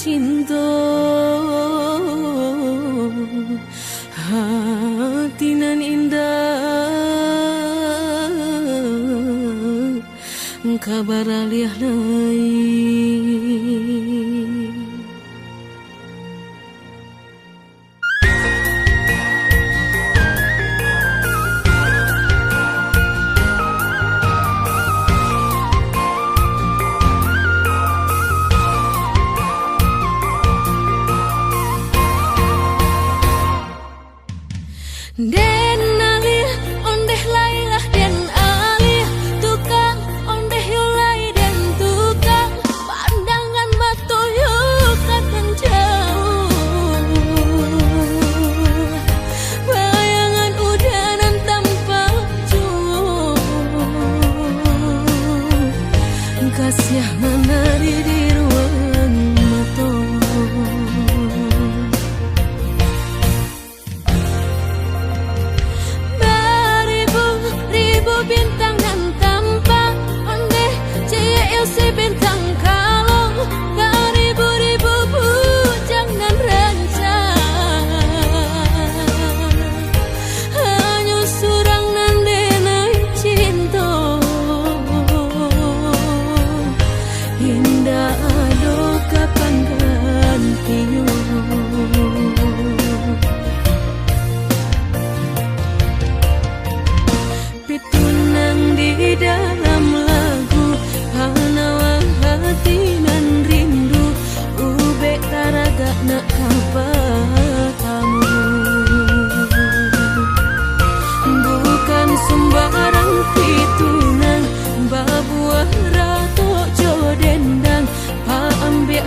cinta hati nan indah kabar alih lain. Den alih ondeh lailah den alih tukang ondeh yulai den tukang pandangan mata yuk akan jauh bayangan udanan tanpa ujung kasih menari di ruang mata. Bintang nan tampak ondeh cahaya si bintang kalong gak ribu-ribu bujang nan rancang hanya surang nan denai cinta indah ado kapan ganti di dalam lagu hanawa hati nan rindu ube taraga nak kamu bukan sembarang pitunan babuah rato jodendang pa ambek